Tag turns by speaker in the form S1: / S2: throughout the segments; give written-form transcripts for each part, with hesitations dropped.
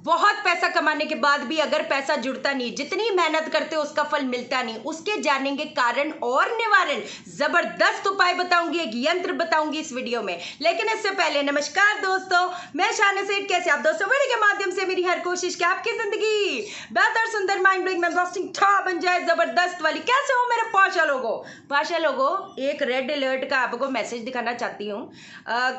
S1: बहुत पैसा कमाने के बाद भी अगर पैसा जुड़ता नहीं, जितनी मेहनत करते हो उसका फल मिलता नहीं, उसके जानेंगे कारण और निवारण। जबरदस्त उपाय बताऊंगी, एक यंत्र बताऊंगी इस वीडियो में। लेकिन इससे पहले नमस्कार दोस्तों, मैं शाना सेठ। कैसे आप दोस्तों? वीडियो के माध्यम से मेरी हर कोशिश कि आपकी जिंदगी बेहतर, सुंदर, माइंड ब्लोइंग, इंटरेस्टिंग बन जाए, जबरदस्त वाली। कैसे हो मेरे पाशा लोगों? एक रेड अलर्ट का आपको मैसेज दिखाना चाहती हूँ।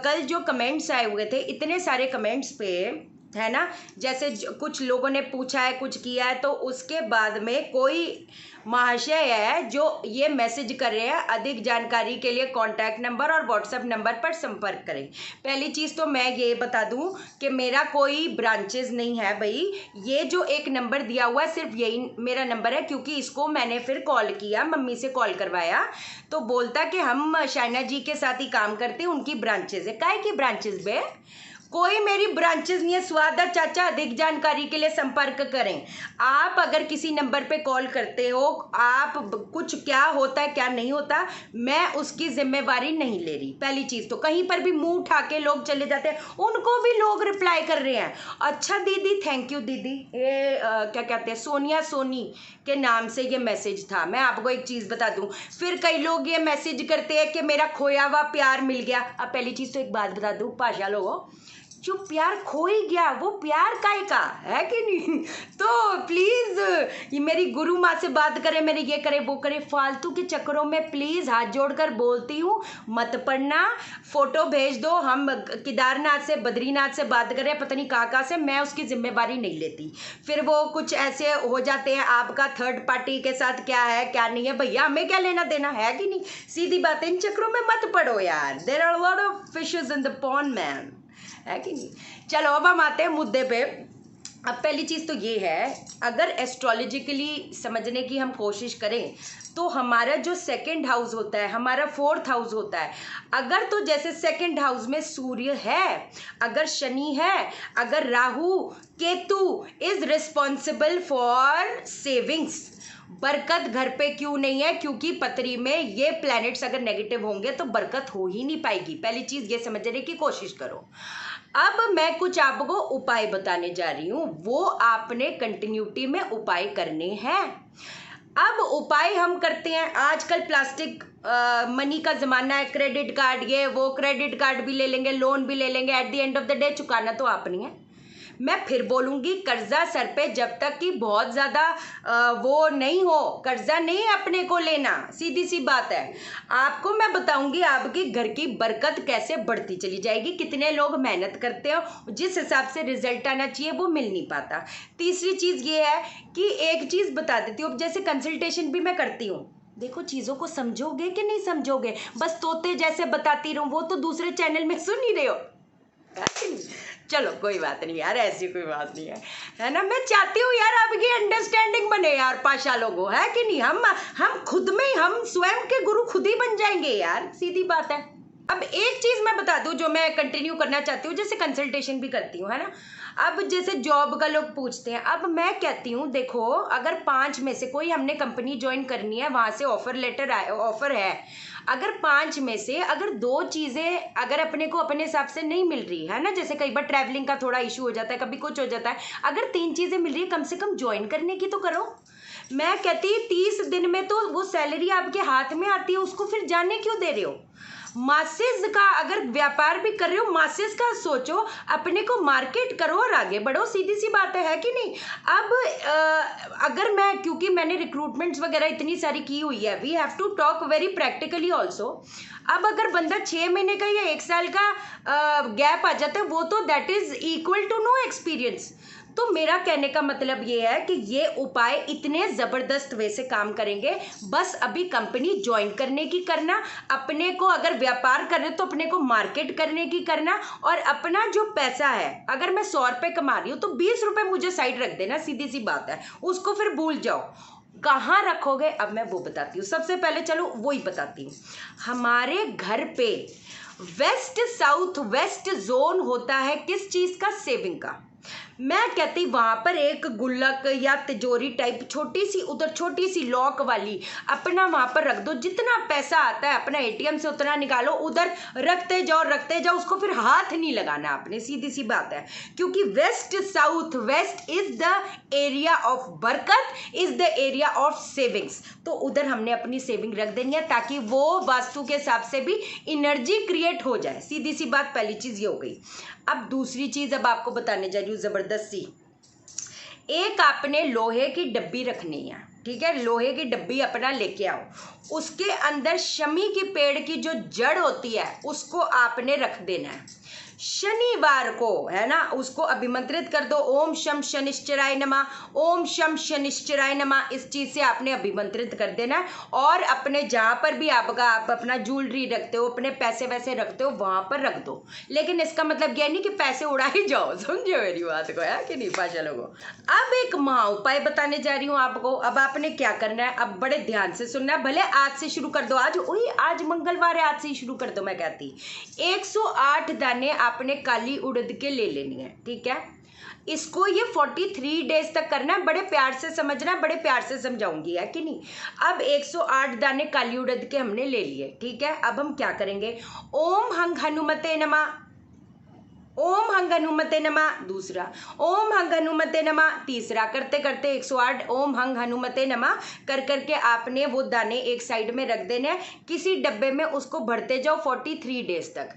S1: कल जो कमेंट्स आए हुए थे, इतने सारे कमेंट्स पे, है ना, जैसे कुछ लोगों ने पूछा है, कुछ किया है, तो उसके बाद में कोई महाशय है जो ये मैसेज कर रहे हैं, अधिक जानकारी के लिए कॉन्टैक्ट नंबर और व्हाट्सएप नंबर पर संपर्क करें। पहली चीज़ तो मैं ये बता दूं कि मेरा कोई ब्रांचेस नहीं है भाई। ये जो एक नंबर दिया हुआ है सिर्फ यही मेरा नंबर है, क्योंकि इसको मैंने फिर कॉल किया, मम्मी से कॉल करवाया, तो बोलता कि हम शाइना जी के साथ ही काम करते हैं, उनकी ब्रांचेस है। काहे की ब्रांचेस बे? कोई मेरी ब्रांचेस नहीं है। स्वागत चाचा, अधिक जानकारी के लिए संपर्क करें। आप अगर किसी नंबर पे कॉल करते हो, आप कुछ क्या होता है क्या नहीं होता, मैं उसकी जिम्मेवारी नहीं ले रही। पहली चीज तो कहीं पर भी मुंह उठा के लोग चले जाते हैं, उनको भी लोग रिप्लाई कर रहे हैं, अच्छा दीदी, थैंक यू दीदी। ये क्या कहते हैं, सोनिया सोनी के नाम से ये मैसेज था। मैं आपको एक चीज बता दूं, फिर कई लोग ये मैसेज करते हैं कि मेरा खोया हुआ प्यार मिल गया। अब पहली चीज तो एक बात बता दूं पाशा लोगों, जो प्यार खो ही गया वो प्यार काहे का है कि नहीं? तो प्लीज ये मेरी गुरु माँ से बात करें, मेरे ये करे वो करे, फालतू के चक्करों में प्लीज हाथ जोड़कर बोलती हूँ, मत पढ़ना। फोटो भेज दो, हम केदारनाथ से, बद्रीनाथ से बात करें, पता नहीं कहाँ से, मैं उसकी जिम्मेवारी नहीं लेती। फिर वो कुछ ऐसे हो जाते हैं, आपका थर्ड पार्टी के साथ क्या है क्या नहीं है, भैया हमें क्या लेना देना है कि नहीं? सीधी बात है, इन चक्करों में मत पड़ो यार। There are lot of fishes in the pond man, है कि नहीं? चलो अब हम आते हैं मुद्दे पे। अब पहली चीज़ तो ये है, अगर एस्ट्रोलॉजिकली समझने की हम कोशिश करें तो हमारा जो सेकंड हाउस होता है, हमारा फोर्थ हाउस होता है, अगर तो जैसे सेकंड हाउस में सूर्य है, अगर शनि है, अगर Rahu Ketu is responsible for savings, बरकत घर पे क्यों नहीं है? क्योंकि पत्री में ये प्लैनेट्स अगर नेगेटिव होंगे तो बरकत हो ही नहीं पाएगी। पहली चीज ये समझने की कोशिश करो। अब मैं कुछ आपको उपाय बताने जा रही हूं, वो आपने कंटिन्यूटी में उपाय करने हैं। अब उपाय हम करते हैं, आजकल प्लास्टिक मनी का जमाना है, क्रेडिट कार्ड ये वो, क्रेडिट कार्ड भी ले लेंगे, लोन भी ले लेंगे, at the end of the day चुकाना तो आप नहीं है। मैं फिर बोलूंगी, कर्जा सर पे जब तक कि बहुत ज़्यादा वो नहीं हो, कर्जा नहीं अपने को लेना, सीधी सी बात है। आपको मैं बताऊंगी आपकी घर की बरकत कैसे बढ़ती चली जाएगी। कितने लोग मेहनत करते हो, जिस हिसाब से रिजल्ट आना चाहिए वो मिल नहीं पाता। तीसरी चीज़ ये है कि एक चीज़ बता देती हूँ, जैसे कंसल्टेशन भी मैं करती हूँ, देखो चीज़ों को समझोगे कि नहीं समझोगे, बस तोते जैसे बताती रहूँ, वो तो दूसरे चैनल में सुन ही रहे हो। चलो कोई बात नहीं यार, ऐसी कोई बात नहीं है ना। मैं चाहती हूँ यार आपकी अंडरस्टैंडिंग बने यार पाशा लोगों, है कि नहीं? हम खुद में, हम स्वयं के गुरु खुद ही बन जाएंगे यार, सीधी बात है। अब एक चीज मैं बता दूं जो मैं कंटिन्यू करना चाहती हूँ, जैसे कंसल्टेशन भी करती हूँ, है ना। अब जैसे जॉब का लोग पूछते हैं, अब मैं कहती हूँ देखो, अगर 5 में से कोई हमने कंपनी ज्वाइन करनी है, वहां से ऑफर लेटर आए, ऑफर है, अगर 5 में से अगर 2 चीज़ें अगर अपने को अपने हिसाब से नहीं मिल रही है ना, जैसे कई बार ट्रैवलिंग का थोड़ा इशू हो जाता है, कभी कुछ हो जाता है, अगर 3 चीज़ें मिल रही है, कम से कम ज्वाइन करने की तो करो। मैं कहती 30 दिन में तो वो सैलरी आपके हाथ में आती है, उसको फिर जाने क्यों दे रहे हो? मासेस का अगर व्यापार भी कर रहे हो, मासेस का सोचो, अपने को मार्केट करो और आगे बढ़ो, सीधी सी बात है कि नहीं? अब अगर मैं, क्योंकि मैंने रिक्रूटमेंट्स वगैरह इतनी सारी की हुई है, we have to talk very practically also. अब अगर बंदा 6 महीने का या 1 साल का गैप आ जाता है, वो तो that is equal to no experience. तो मेरा कहने का मतलब ये है कि ये उपाय इतने ज़बरदस्त वे से काम करेंगे, बस अभी कंपनी ज्वाइन करने की करना, अपने को अगर व्यापार कर रहे तो अपने को मार्केट करने की करना, और अपना जो पैसा है, अगर मैं 100 रुपये कमा रही हूँ तो 20 रुपये मुझे साइड रख देना, सीधी सी बात है, उसको फिर भूल जाओ। कहाँ रखोगे अब मैं वो बताती हूँ। सबसे पहले चलो वो ही बताती हूँ। हमारे घर पे वेस्ट साउथ वेस्ट जोन होता है किस चीज़ का? सेविंग का। मैं कहती वहां पर एक गुल्लक या तिजोरी टाइप छोटी सी, उधर छोटी सी लॉक वाली अपना वहां पर रख दो। जितना पैसा आता है अपना एटीएम से उतना निकालो, उधर रखते जाओ, उसको फिर हाथ नहीं लगाना आपने, सीधी सी बात है। क्योंकि west south west is the area of बरकत, is the area of savings. तो उधर हमने अपनी सेविंग रख देनी है ताकि वो वास्तु के हिसाब से भी एनर्जी क्रिएट हो जाए। सीधी सी बात, पहली चीज ये हो गई। अब दूसरी चीज अब आपको बताने जा रही हूँ जबरदस्त सी। एक आपने लोहे की डब्बी रखनी है, ठीक है, लोहे की डब्बी अपना लेके आओ, उसके अंदर शमी की पेड़ की जो जड़ होती है उसको आपने रख देना है। शनिवार को, है ना, उसको अभिमंत्रित कर दो, ओम शम शनिश्चराय नमः, ओम शम शनिश्चराय नमः, इस चीज से आपने अभिमंत्रित कर देना है। और अपने जहां पर भी आप अपना ज्वेलरी रखते हो, अपने पैसे वैसे रखते हो, वहां पर रख दो। लेकिन इसका मतलब यह नहीं कि पैसे उड़ा ही जाओ, समझो मेरी बात को, है कि नहीं पाशा लोगों। अब एक महा उपाय बताने जा रही हूँ आपको। अब आपने क्या करना है, अब बड़े ध्यान से सुनना है, भले आज से शुरू कर दो, आज मंगलवार है, आज से ही शुरू कर दो। मैं कहती 108 दाने आपने काली उड़द के ले लेनी है, ठीक है। इसको ये 43 डेज तक करना है, बड़े प्यार से समझना, बड़े प्यार से समझाऊंगी, है कि नहीं। अब 108 दाने काली उड़द के हमने ले लिए, ठीक है। अब हम क्या करेंगे, ओम हंग हनुमते नमः, ओम हंग हनुमते नमः, दूसरा ओम हंग हनुमते नमः, तीसरा, करते करते 108 ओम हंग हनुमते नमः कर करके आपने वो दाने एक साइड में रख देने हैं, किसी डब्बे में उसको भरते जाओ 43 डेज तक।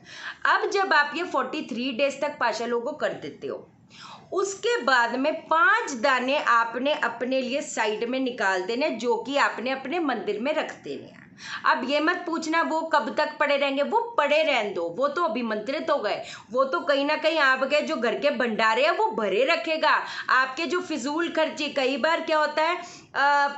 S1: अब जब आप ये 43 डेज तक पाशा लोगों कर देते हो, उसके बाद में 5 दाने आपने अपने लिए साइड में निकाल देने, जो कि आपने अपने मंदिर में रख देने हैं। अब ये मत पूछना वो कब तक पड़े रहेंगे, वो पड़े रहने दो, वो तो अभिमंत्रित हो गए, वो तो कहीं ना कहीं आपके जो घर के भंडारे हैं वो भरे रखेगा। आपके जो फिजूल खर्ची, कई बार क्या होता है,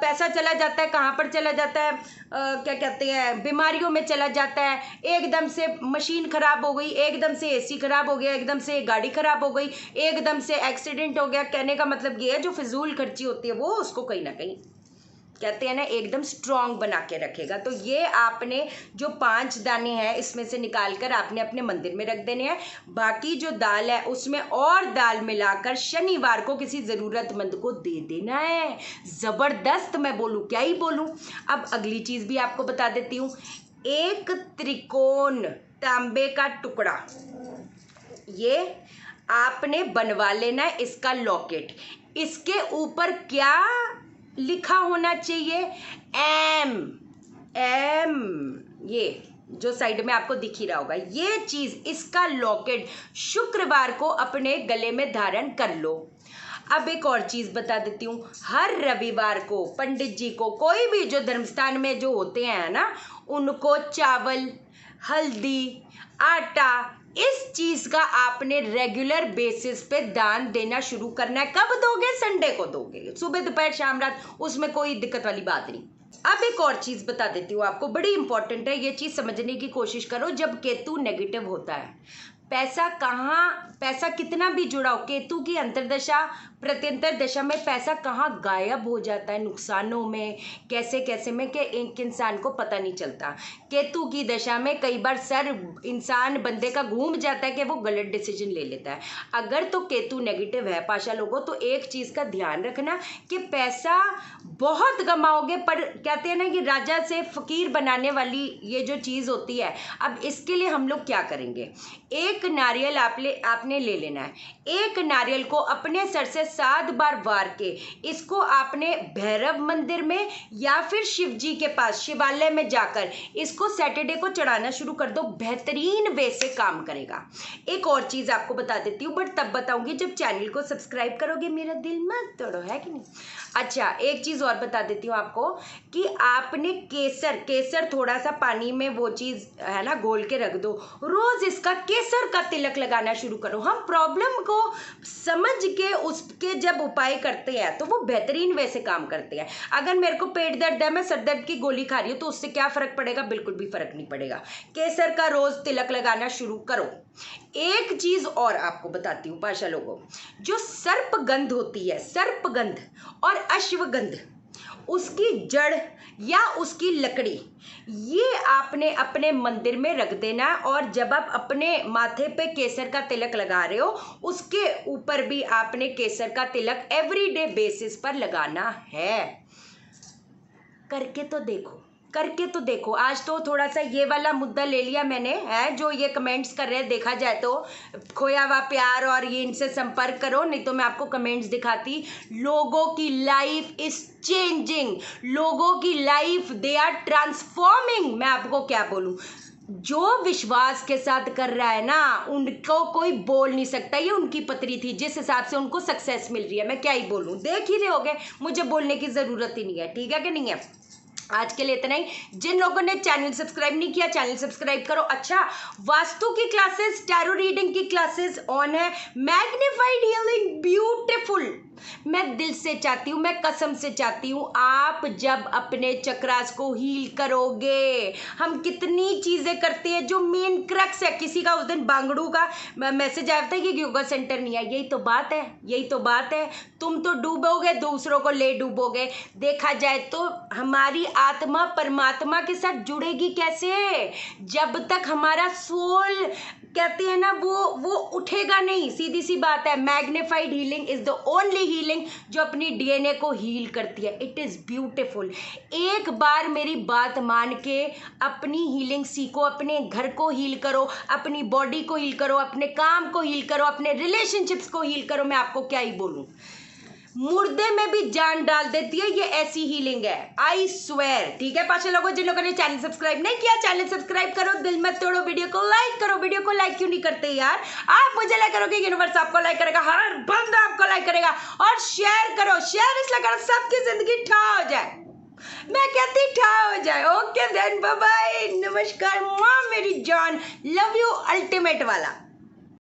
S1: पैसा चला जाता है, कहाँ पर चला जाता है, क्या कहते हैं, बीमारियों में चला जाता है। एकदम से मशीन खराब हो गई, एकदम से एसी खराब हो गया, एकदम से गाड़ी खराब हो गई, एकदम से एक्सीडेंट हो गया। कहने का मतलब ये है जो फिजूल खर्ची होती है वो उसको कहीं ना कहीं कहते हैं ना एकदम स्ट्रांग बना के रखेगा। तो ये आपने जो 5 दाने हैं इसमें से निकाल कर आपने अपने मंदिर में रख देने हैं। बाकी जो दाल है उसमें और दाल मिलाकर शनिवार को किसी ज़रूरतमंद को दे देना है। ज़बरदस्त, मैं बोलूँ क्या ही बोलूँ। अब अगली चीज़ भी आपको बता देती हूँ। एक त्रिकोण तांबे का टुकड़ा ये आपने बनवा लेना है, इसका लॉकेट। इसके ऊपर क्या लिखा होना चाहिए, एम, ये जो साइड में आपको दिख ही रहा होगा, ये चीज, इसका लॉकेट शुक्रवार को अपने गले में धारण कर लो। अब एक और चीज बता देती हूँ, हर रविवार को पंडित जी को, कोई भी जो धर्मस्थान में जो होते हैं ना, उनको चावल, हल्दी, आटा, इस चीज का आपने रेगुलर बेसिस पे दान देना शुरू करना है। कब दोगे, संडे को दोगे, सुबह दोपहर शाम रात, उसमें कोई दिक्कत वाली बात नहीं। अब एक और चीज बता देती हूँ आपको, बड़ी इंपॉर्टेंट है, ये चीज समझने की कोशिश करो। जब केतु नेगेटिव होता है, पैसा कितना भी जुड़ा हो, केतु की अंतर्दशा प्रत्यंतर दशा में पैसा कहाँ गायब हो जाता है, नुकसानों में, कैसे कैसे में, कि एक इंसान को पता नहीं चलता। केतु की दशा में कई बार सर इंसान बंदे का घूम जाता है कि वो गलत डिसीजन ले लेता है। अगर तो केतु नेगेटिव है पाशा लोगों, तो एक चीज़ का ध्यान रखना कि पैसा बहुत कमाओगे, पर कहते हैं ना कि राजा से फकीर बनाने वाली ये जो चीज़ होती है। अब इसके लिए हम लोग क्या करेंगे, एक नारियल आपने ले लेना है। एक नारियल को अपने सर से 7 बार वार के इसको आपने भैरव मंदिर में या फिर शिव जी के पास शिवालय में जाकर इसको सैटरडे को चढ़ाना शुरू कर दो। बेहतरीन वे से काम करेगा। एक और चीज आपको बता देती हूँ, बट तब बताऊंगी जब चैनल को सब्सक्राइब करोगे, मेरा दिल मत तोड़ो, है कि नहीं। अच्छा, एक चीज और बता देती हूँ आपको कि आपने केसर थोड़ा सा पानी में वो चीज है ना घोल के रख दो, रोज इसका केसर का तिलक लगाना शुरू करो। हम प्रॉब्लम को समझ के उसके जब उपाय करते हैं तो वो बेहतरीन वे से काम करते हैं। अगर मेरे को पेट दर्द है, मैं सर दर्द की गोली खा रही हूँ, तो उससे क्या फर्क पड़ेगा, बिल्कुल भी फर्क नहीं पड़ेगा। केसर का रोज तिलक लगाना शुरू करो। एक चीज और आपको बताती हूँ पाशा लोगों, जो सर्पगंध होती है, सर्पगंध और अश्वगंध, उसकी जड़ या उसकी लकड़ी, ये आपने अपने मंदिर में रख देना। और जब आप अपने माथे पे केसर का तिलक लगा रहे हो, उसके ऊपर भी आपने केसर का तिलक एवरीडे बेसिस पर लगाना है। करके तो देखो, करके तो देखो। आज तो थोड़ा सा ये वाला मुद्दा ले लिया मैंने, है जो ये कमेंट्स कर रहे हैं, देखा जाए तो खोया हुआ प्यार और ये इनसे संपर्क करो, नहीं तो मैं आपको कमेंट्स दिखाती। लोगों की लाइफ इज चेंजिंग, लोगों की लाइफ दे आर ट्रांसफॉर्मिंग। मैं आपको क्या बोलूं, जो विश्वास के साथ कर रहा है ना, उनको कोई बोल नहीं सकता। ये उनकी पत्री थी, जिस हिसाब से उनको सक्सेस मिल रही है, मैं क्या ही बोलूं, देख ही रहे होगे, मुझे बोलने की जरूरत ही नहीं है। ठीक है कि नहीं है? आज के लिए इतना ही। जिन लोगों ने चैनल सब्सक्राइब नहीं किया, चैनल सब्सक्राइब करो। अच्छा, वास्तु की क्लासेस, टैरो रीडिंग की क्लासेस ऑन है। Magnified healing beautiful. मैं दिल से चाहती हूँ, मैं कसम से चाहती हूँ, आप जब अपने चक्रास को हील करोगे, हम कितनी चीजें करते हैं जो मेन क्रक्स है। किसी का उस दिन बांगड़ू का मैसेज आया था कि योगा सेंटर नहीं है। यही तो बात है, यही तो बात है। तुम तो डूबोगे, दूसरों को ले डूबोगे। देखा जाए तो हमारी आत्मा परमात्मा के साथ जुड़ेगी कैसे? जब तक हमारा सोल, कहते हैं ना, वो उठेगा नहीं। सीधी सी बात है। Magnified healing is the only healing जो अपनी डीएनए को हील करती है। It is beautiful. एक बार मेरी बात मान के अपनी हीलिंग सीखो, अपने घर को हील करो, अपनी बॉडी को हील करो, अपने काम को हील करो, अपने रिलेशनशिप्स को हील करो। मैं आपको क्या ही बोलूं, मुर्दे में भी जान डाल देती है ये ऐसी हीलिंग है, आई स्वेयर। ठीक है? 5 लोगों, जिन लोगों ने चैनल सब्सक्राइब नहीं किया, चैनल सब्सक्राइब करो, दिल मत तोड़ो, वीडियो को लाइक करो। वीडियो को लाइक क्यों नहीं करते यार? आप मुझे लाइक करोगे, यूनिवर्स आपको लाइक करेगा, हर बंदा आपको लाइक करेगा। और शेयर करो, शेयर इसलिए करो सबकी जिंदगी ठा हो जाए। मैं कहती ठा हो जाए। ओके देन, बाय बाय, नमस्कार, माँ मेरी जान, लव यू अल्टीमेट वाला।